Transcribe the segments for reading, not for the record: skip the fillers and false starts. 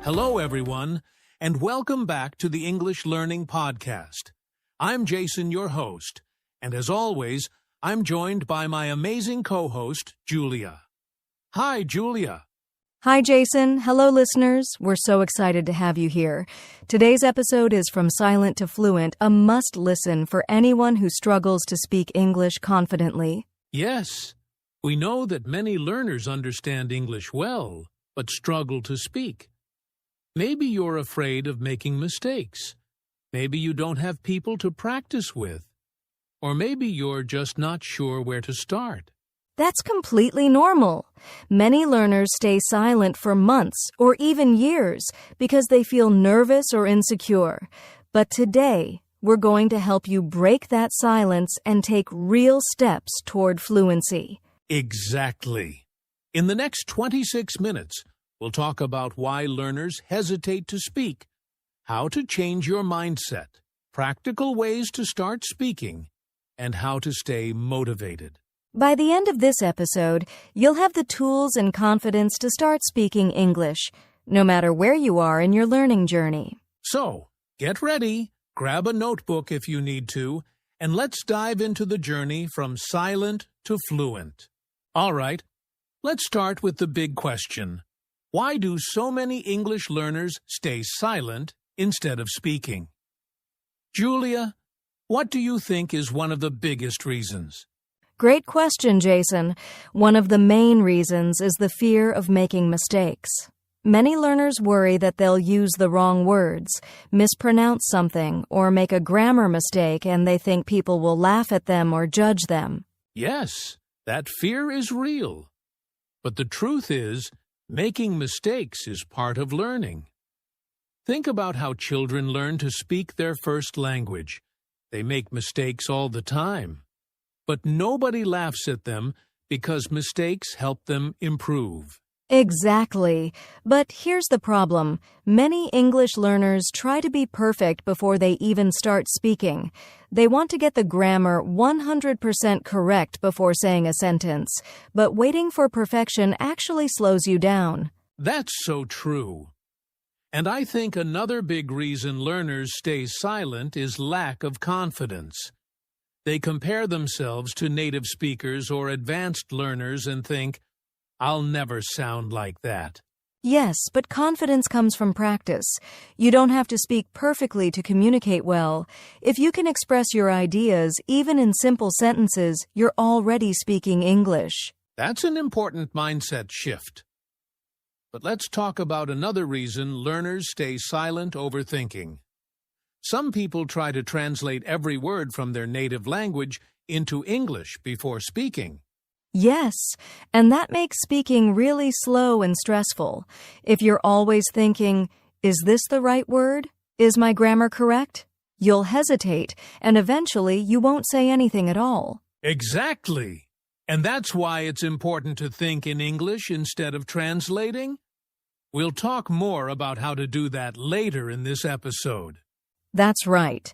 Hello, everyone, and welcome back to the English Learning Podcast. I'm Jason, your host, and as always, I'm joined by my amazing co-host, Julia. Hi, Julia. Hi, Jason. Hello, listeners. We're so excited to have you here. Today's episode is From Silent to Fluent, a must-listen for anyone who struggles to speak English confidently. Yes, we know that many learners understand English well, but struggle to speak. Maybe you're afraid of making mistakes. Maybe you don't have people to practice with. Or maybe you're just not sure where to start. That's completely normal. Many learners stay silent for months or even years because they feel nervous or insecure. But today, we're going to help you break that silence and take real steps toward fluency. Exactly. In the next 26 minutes, we'll talk about why learners hesitate to speak, how to change your mindset, practical ways to start speaking, and how to stay motivated. By the end of this episode, you'll have the tools and confidence to start speaking English, no matter where you are in your learning journey. So, get ready, grab a notebook if you need to, and let's dive into the journey from silent to fluent. All right, let's start with the big question. Why do so many English learners stay silent instead of speaking? Julia, what do you think is one of the biggest reasons? Great question, Jason. One of the main reasons is the fear of making mistakes. Many learners worry that they'll use the wrong words, mispronounce something, or make a grammar mistake, and they think people will laugh at them or judge them. Yes, that fear is real. But the truth is, making mistakes is part of learning. Think about how children learn to speak their first language. They make mistakes all the time. But nobody laughs at them because mistakes help them improve. Exactly. But here's the problem. Many English learners try to be perfect before they even start speaking. They want to get the grammar 100% correct before saying a sentence, but waiting for perfection actually slows you down. That's so true. And I think another big reason learners stay silent is lack of confidence. They compare themselves to native speakers or advanced learners and think, I'll never sound like that. Yes, but confidence comes from practice. You don't have to speak perfectly to communicate well. If you can express your ideas, even in simple sentences, you're already speaking English. That's an important mindset shift. But let's talk about another reason learners stay silent overthinking. Some people try to translate every word from their native language into English before speaking. Yes, and that makes speaking really slow and stressful. If you're always thinking, is this the right word? Is my grammar correct? You'll hesitate, and eventually you won't say anything at all. Exactly. And that's why it's important to think in English instead of translating. We'll talk more about how to do that later in this episode. That's right.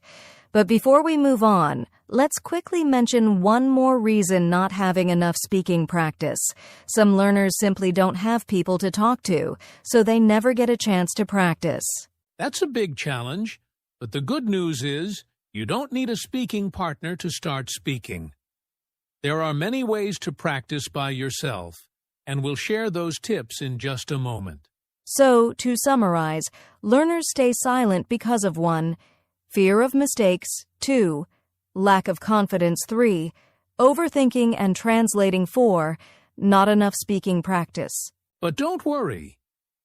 But before we move on, let's quickly mention one more reason not having enough speaking practice. Some learners simply don't have people to talk to, so they never get a chance to practice. That's a big challenge, but the good news is you don't need a speaking partner to start speaking. There are many ways to practice by yourself, and we'll share those tips in just a moment. So, to summarize, learners stay silent because of 1. Fear of mistakes, 2. Lack of confidence, 3. Overthinking and translating, 4. Not enough speaking practice. But don't worry.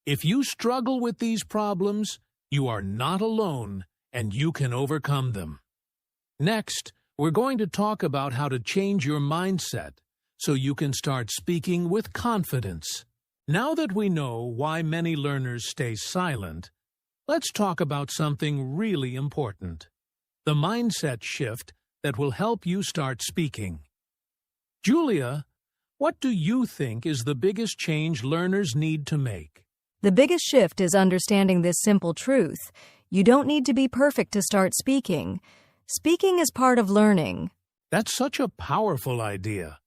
If you struggle with these problems, you are not alone, and you can overcome them. Next, we're going to talk about how to change your mindset so you can start speaking with confidence. Now that we know why many learners stay silent, let's talk about something really important, the mindset shift that will help you start speaking. Julia, what do you think is the biggest change learners need to make? The biggest shift is understanding this simple truth. You don't need to be perfect to start speaking. Speaking is part of learning. That's such a powerful idea.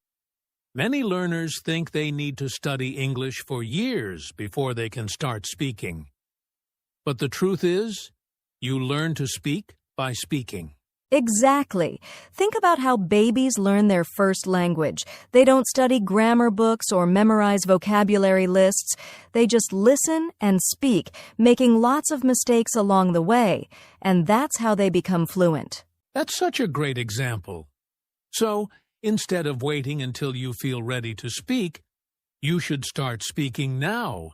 Many learners think they need to study English for years before they can start speaking. But the truth is, you learn to speak by speaking. Exactly. Think about how babies learn their first language. They don't study grammar books or memorize vocabulary lists. They just listen and speak, making lots of mistakes along the way. And that's how they become fluent. That's such a great example. So, instead of waiting until you feel ready to speak, you should start speaking now,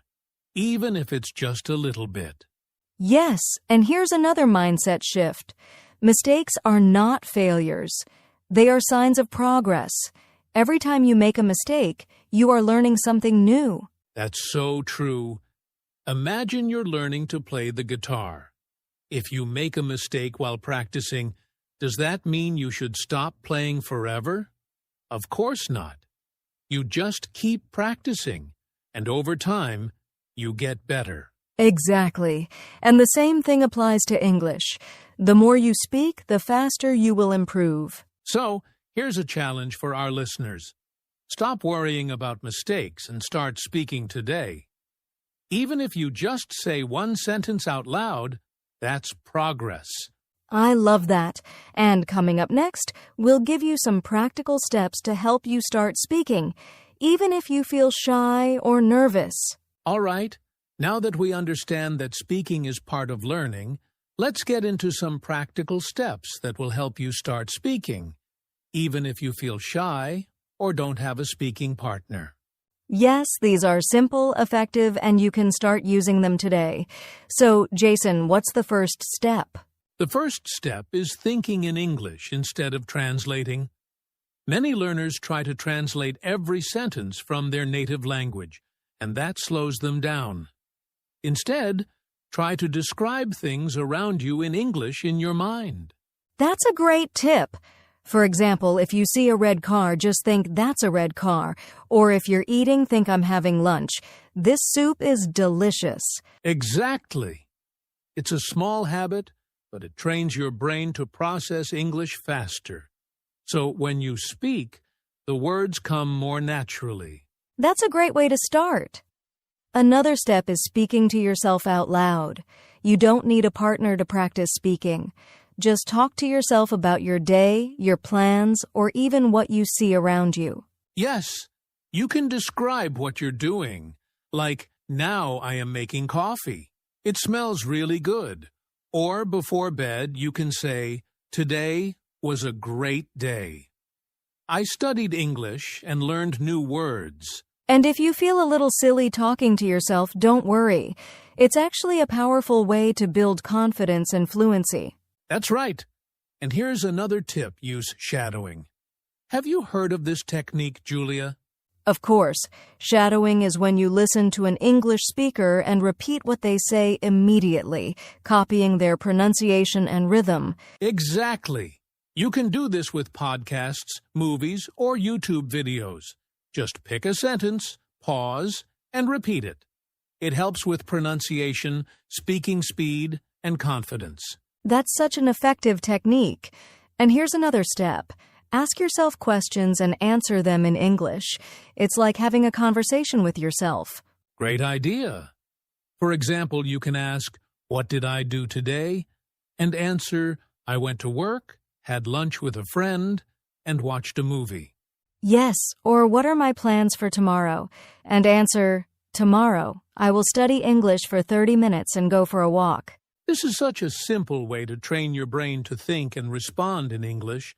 even if it's just a little bit. Yes, and here's another mindset shift. Mistakes are not failures. They are signs of progress. Every time you make a mistake, you are learning something new. That's so true. Imagine you're learning to play the guitar. If you make a mistake while practicing, does that mean you should stop playing forever? Of course not. You just keep practicing, and over time, you get better. Exactly. And the same thing applies to English. The more you speak, the faster you will improve. So, here's a challenge for our listeners. Stop worrying about mistakes and start speaking today. Even if you just say one sentence out loud, that's progress. I love that. And coming up next, we'll give you some practical steps to help you start speaking, even if you feel shy or nervous. All right, now that we understand that speaking is part of learning, let's get into some practical steps that will help you start speaking, even if you feel shy or don't have a speaking partner. Yes, these are simple, effective, and you can start using them today. So, Jason, what's the first step? The first step is thinking in English instead of translating. Many learners try to translate every sentence from their native language, and that slows them down. Instead, try to describe things around you in English in your mind. That's a great tip. For example, if you see a red car, just think that's a red car. Or if you're eating, think I'm having lunch. This soup is delicious. Exactly. It's a small habit, but it trains your brain to process English faster. So when you speak, the words come more naturally. That's a great way to start. Another step is speaking to yourself out loud. You don't need a partner to practice speaking. Just talk to yourself about your day, your plans, or even what you see around you. Yes, you can describe what you're doing. Like, now I am making coffee. It smells really good. Or before bed, you can say, today was a great day. I studied English and learned new words. And if you feel a little silly talking to yourself, don't worry. It's actually a powerful way to build confidence and fluency. That's right. And here's another tip: use shadowing. Have you heard of this technique, Julia? Of course, shadowing is when you listen to an English speaker and repeat what they say immediately, copying their pronunciation and rhythm. Exactly. You can do this with podcasts, movies, or YouTube videos. Just pick a sentence, pause, and repeat it. It helps with pronunciation, speaking speed, and confidence. That's such an effective technique. And here's another step. Ask yourself questions and answer them in English. It's like having a conversation with yourself. Great idea. For example, you can ask, "What did I do today?" and answer, "I went to work, had lunch with a friend, and watched a movie." Yes, or what are my plans for tomorrow? And answer, tomorrow, I will study English for 30 minutes and go for a walk. This is such a simple way to train your brain to think and respond in English,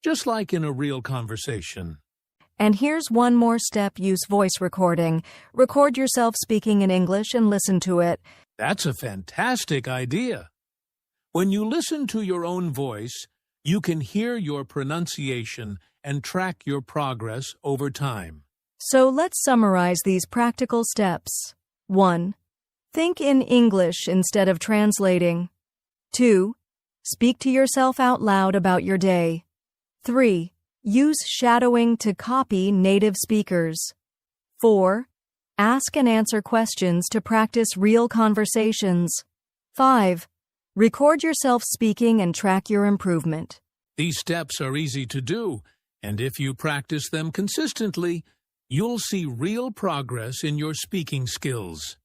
just like in a real conversation. And here's one more step: use voice recording. Record yourself speaking in English and listen to it. That's a fantastic idea. When you listen to your own voice, you can hear your pronunciation and track your progress over time. So let's summarize these practical steps. 1. Think in English instead of translating. 2. Speak to yourself out loud about your day. 3. Use shadowing to copy native speakers. 4. Ask and answer questions to practice real conversations. 5. Record yourself speaking and track your improvement. These steps are easy to do, and if you practice them consistently, you'll see real progress in your speaking skills.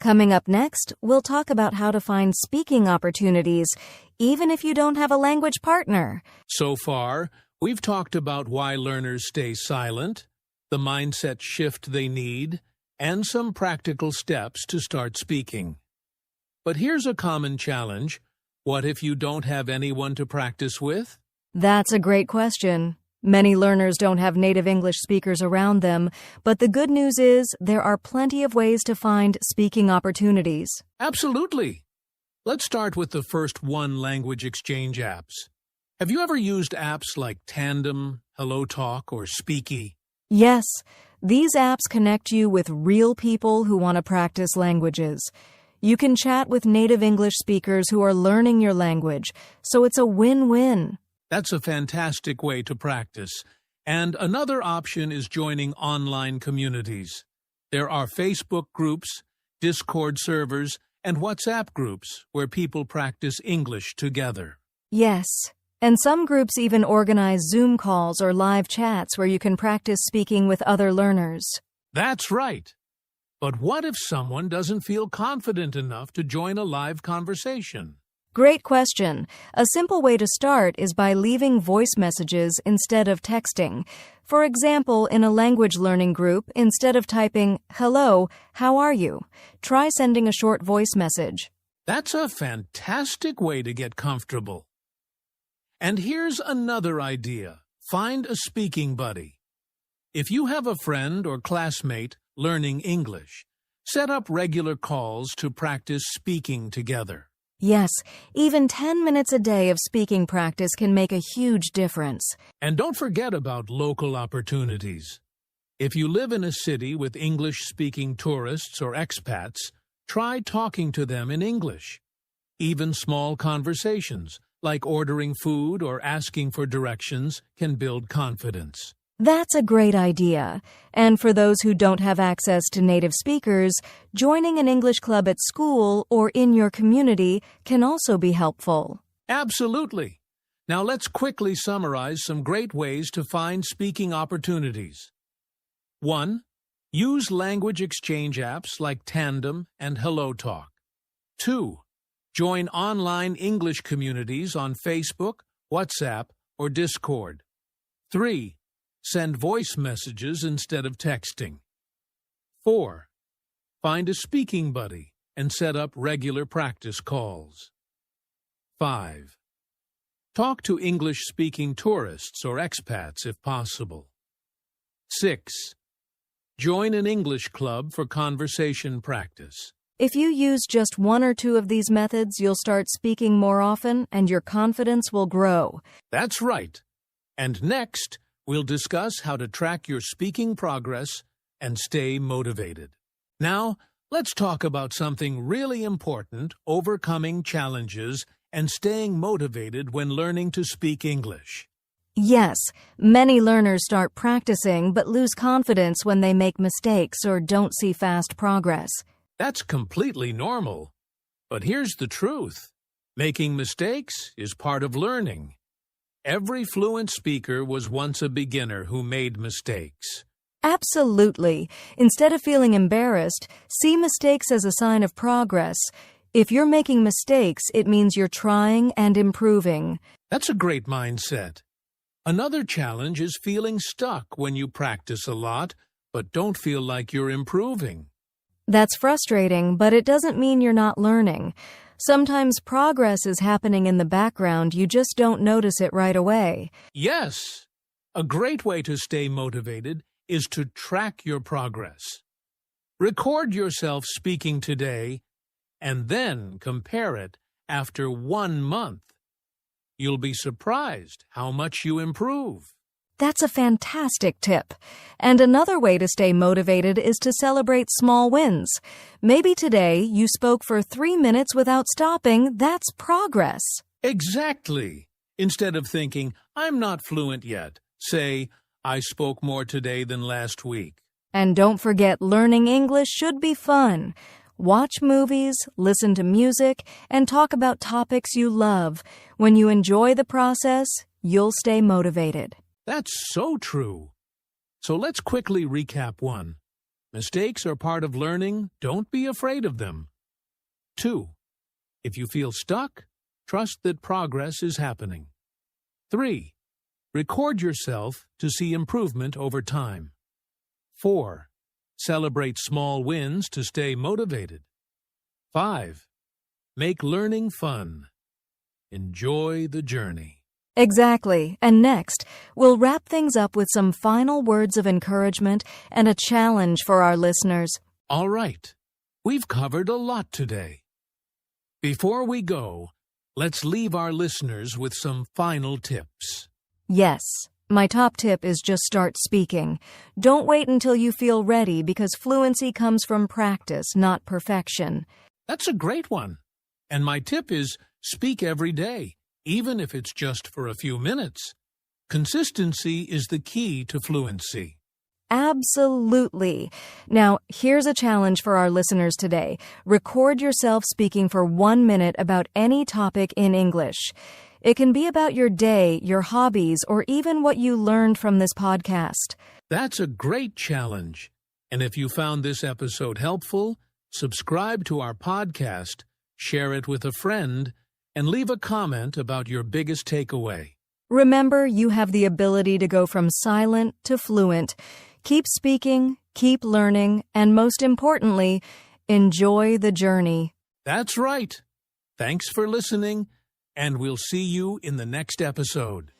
Coming up next, we'll talk about how to find speaking opportunities, even if you don't have a language partner. So far, we've talked about why learners stay silent, the mindset shift they need, and some practical steps to start speaking. But here's a common challenge. What if you don't have anyone to practice with? That's a great question. Many learners don't have native English speakers around them, but the good news is there are plenty of ways to find speaking opportunities. Absolutely. Let's start with the first one language exchange apps. Have you ever used apps like Tandem, HelloTalk, or Speaky? Yes, these apps connect you with real people who want to practice languages. You can chat with native English speakers who are learning your language, so it's a win-win. That's a fantastic way to practice. And another option is joining online communities. There are Facebook groups, Discord servers, and WhatsApp groups where people practice English together. Yes, and some groups even organize Zoom calls or live chats where you can practice speaking with other learners. That's right. But what if someone doesn't feel confident enough to join a live conversation? Great question. A simple way to start is by leaving voice messages instead of texting. For example, in a language learning group, instead of typing, "Hello, how are you?" try sending a short voice message. That's a fantastic way to get comfortable. And here's another idea. Find a speaking buddy. If you have a friend or classmate learning English, set up regular calls to practice speaking together. Yes, even 10 minutes a day of speaking practice can make a huge difference. And don't forget about local opportunities. If you live in a city with English-speaking tourists or expats, try talking to them in English. Even small conversations, like ordering food or asking for directions, can build confidence. That's a great idea. And for those who don't have access to native speakers, joining an English club at school or in your community can also be helpful. Absolutely. Now let's quickly summarize some great ways to find speaking opportunities. 1. Use language exchange apps like Tandem and HelloTalk. 2. Join online English communities on Facebook, WhatsApp, or Discord. 3. Send voice messages instead of texting. 4. Find a speaking buddy and set up regular practice calls. 5. Talk to English-speaking tourists or expats if possible. 6. Join an English club for conversation practice. If you use just one or two of these methods, you'll start speaking more often and your confidence will grow. That's right. And next, we'll discuss how to track your speaking progress and stay motivated. Now, let's talk about something really important, overcoming challenges and staying motivated when learning to speak English. Yes, many learners start practicing but lose confidence when they make mistakes or don't see fast progress. That's completely normal. But here's the truth. Making mistakes is part of learning. Every fluent speaker was once a beginner who made mistakes. Absolutely. Instead of feeling embarrassed, see mistakes as a sign of progress. If you're making mistakes, it means you're trying and improving. That's a great mindset. Another challenge is feeling stuck when you practice a lot, but don't feel like you're improving. That's frustrating, but it doesn't mean you're not learning. Sometimes progress is happening in the background, you just don't notice it right away. Yes! A great way to stay motivated is to track your progress. Record yourself speaking today, and then compare it after 1 month. You'll be surprised how much you improve. That's a fantastic tip. And another way to stay motivated is to celebrate small wins. Maybe today you spoke for 3 minutes without stopping. That's progress. Exactly. Instead of thinking, I'm not fluent yet, say, I spoke more today than last week. And don't forget, learning English should be fun. Watch movies, listen to music, and talk about topics you love. When you enjoy the process, you'll stay motivated. That's so true. So let's quickly recap 1. Mistakes are part of learning. Don't be afraid of them. 2. If you feel stuck, trust that progress is happening. 3. Record yourself to see improvement over time. 4. Celebrate small wins to stay motivated. 5. Make learning fun. Enjoy the journey. Exactly. And next, we'll wrap things up with some final words of encouragement and a challenge for our listeners. All right. We've covered a lot today. Before we go, let's leave our listeners with some final tips. Yes. My top tip is just start speaking. Don't wait until you feel ready because fluency comes from practice, not perfection. That's a great one. And my tip is speak every day, even if it's just for a few minutes. Consistency is the key to fluency. Absolutely. Now, here's a challenge for our listeners today. Record yourself speaking for 1 minute about any topic in English. It can be about your day, your hobbies, or even what you learned from this podcast. That's a great challenge. And if you found this episode helpful, subscribe to our podcast, share it with a friend, and leave a comment about your biggest takeaway. Remember, you have the ability to go from silent to fluent. Keep speaking, keep learning, and most importantly, enjoy the journey. That's right. Thanks for listening, and we'll see you in the next episode.